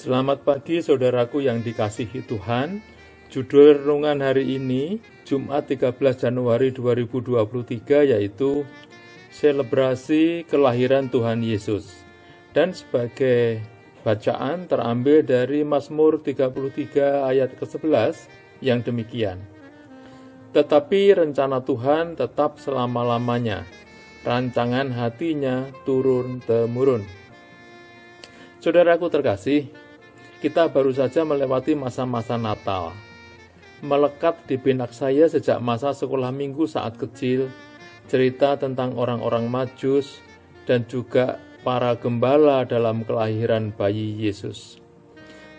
Selamat pagi saudaraku yang dikasihi Tuhan. Judul renungan hari ini, Jumat 13 Januari 2023, yaitu Selebrasi Kelahiran Tuhan Yesus. Dan sebagai bacaan terambil dari Mazmur 33 ayat ke-11 yang demikian. Tetapi rencana Tuhan tetap selama-lamanya, rancangan hatinya turun-temurun. Saudaraku terkasih, kita baru saja melewati masa-masa Natal. Melekat di benak saya sejak masa sekolah minggu saat kecil, cerita tentang orang-orang Majus dan juga para gembala dalam kelahiran bayi Yesus.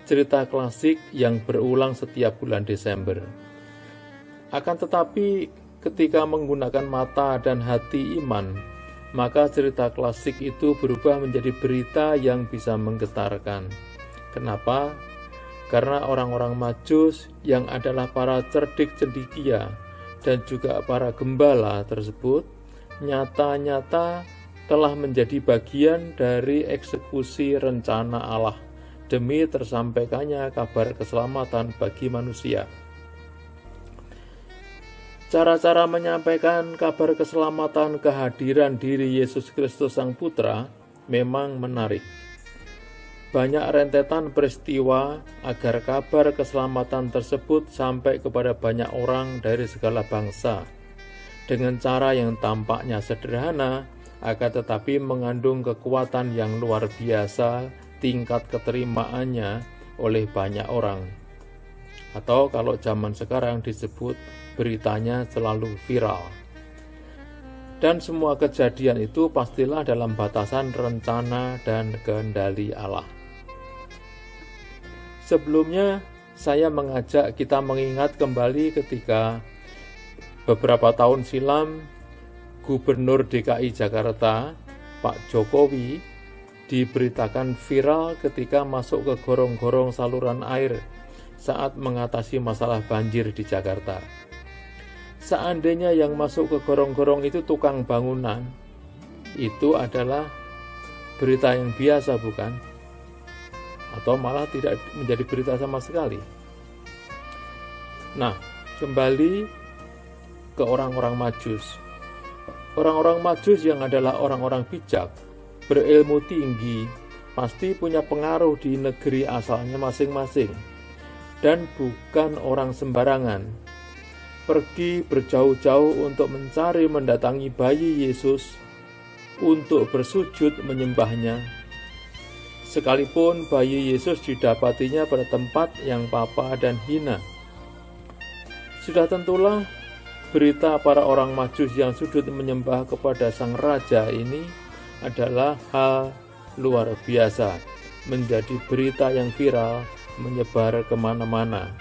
Cerita klasik yang berulang setiap bulan Desember. Akan tetapi, ketika menggunakan mata dan hati iman, maka cerita klasik itu berubah menjadi berita yang bisa menggetarkan. Kenapa? Karena orang-orang Majus yang adalah para cerdik cendekia dan juga para gembala tersebut nyata-nyata telah menjadi bagian dari eksekusi rencana Allah demi tersampaikannya kabar keselamatan bagi manusia. Cara-cara menyampaikan kabar keselamatan kehadiran diri Yesus Kristus Sang Putra memang menarik. Banyak rentetan peristiwa agar kabar keselamatan tersebut sampai kepada banyak orang dari segala bangsa dengan cara yang tampaknya sederhana, akan tetapi mengandung kekuatan yang luar biasa tingkat keterimaannya oleh banyak orang. Atau kalau zaman sekarang disebut beritanya selalu viral. Dan semua kejadian itu pastilah dalam batasan rencana dan kendali Allah. Sebelumnya, saya mengajak kita mengingat kembali ketika beberapa tahun silam Gubernur DKI Jakarta, Pak Jokowi, diberitakan viral ketika masuk ke gorong-gorong saluran air saat mengatasi masalah banjir di Jakarta. Seandainya yang masuk ke gorong-gorong itu tukang bangunan, itu adalah berita yang biasa, bukan? Atau malah tidak menjadi berita sama sekali. Nah, kembali ke orang-orang Majus. Orang-orang Majus yang adalah orang-orang bijak, berilmu tinggi, pasti punya pengaruh di negeri asalnya masing-masing, dan bukan orang sembarangan. Pergi berjauh-jauh untuk mencari mendatangi bayi Yesus untuk bersujud menyembahnya. Sekalipun bayi Yesus didapatinya pada tempat yang papa dan hina. Sudah tentulah berita para orang Majus yang sujud menyembah kepada sang raja ini adalah hal luar biasa, menjadi berita yang viral, menyebar kemana-mana.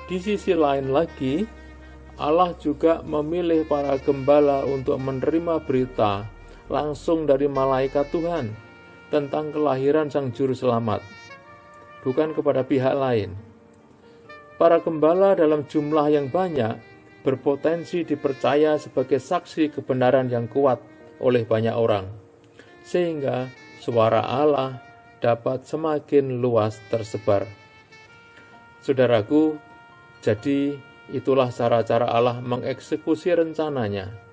Di sisi lain lagi, Allah juga memilih para gembala untuk menerima berita langsung dari malaikat Tuhan tentang kelahiran Sang Juru Selamat, bukan kepada pihak lain. Para gembala dalam jumlah yang banyak berpotensi dipercaya sebagai saksi kebenaran yang kuat oleh banyak orang, sehingga suara Allah dapat semakin luas tersebar. Saudaraku, jadi itulah cara-cara Allah mengeksekusi rencananya.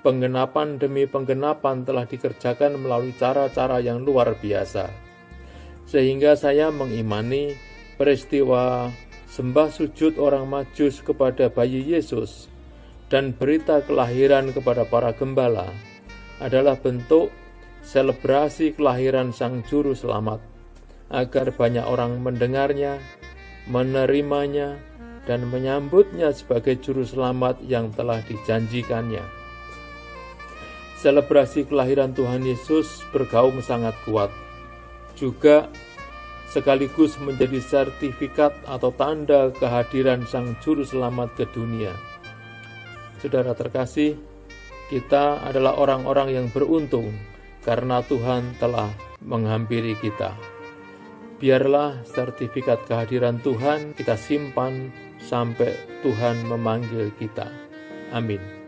Penggenapan demi penggenapan telah dikerjakan melalui cara-cara yang luar biasa. Sehingga saya mengimani peristiwa sembah sujud orang Majus kepada bayi Yesus dan berita kelahiran kepada para gembala adalah bentuk selebrasi kelahiran Sang Juru Selamat, agar banyak orang mendengarnya, menerimanya, dan menyambutnya sebagai Juru Selamat yang telah dijanjikannya. Selebrasi kelahiran Tuhan Yesus bergaung sangat kuat, juga sekaligus menjadi sertifikat atau tanda kehadiran Sang Juru Selamat ke dunia. Saudara terkasih, kita adalah orang-orang yang beruntung karena Tuhan telah menghampiri kita. Biarlah sertifikat kehadiran Tuhan kita simpan sampai Tuhan memanggil kita. Amin.